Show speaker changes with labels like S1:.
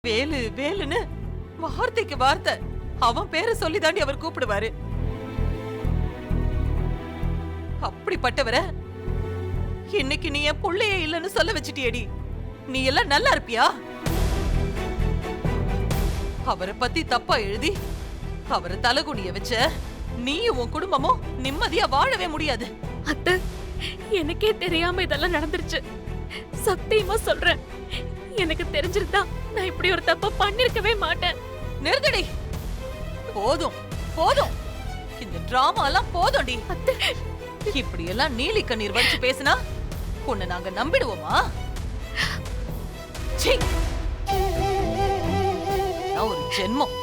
S1: வேலு வேலுன்னு வார்த்தைக்கு வார்த்தை அவன் பேரை சொல்லிதாண்டி அவர் கூப்பிடுவாரு. அப்படிப்பட்டவர இன்னைக்கு நீ என் புள்ளையே இல்லைன்னு சொல்ல வச்சிட்டியடி. நீ எல்லாம் நல்லா இருப்பியா? அவரை பத்தி தப்பா எழுதி அவரை தலகுனிய வச்ச நீயும் உன் குடும்பமும் நிம்மதியா வாழவே முடியாது.
S2: அத்தை, எனக்கே தெரியாம இதெல்லாம் நடந்துருச்சு. சத்தியமா சொல்றேன், எனக்கு தெரிஞ்சிருந்தா நான் இப்படி ஒரு தப்ப பண்ணிருக்கவே மாட்டேன்.
S1: நிறுத்தடி. போதும் போதும், இந்த டிராமா எல்லாம் போதும்டி. இப்படி எல்லாம் நீலி கண்ணீர் வடிச்சு பேசினா உன்னை நாங்க நம்பிடுவோமா? சீ, நான் ஒரு ஜென்மம்.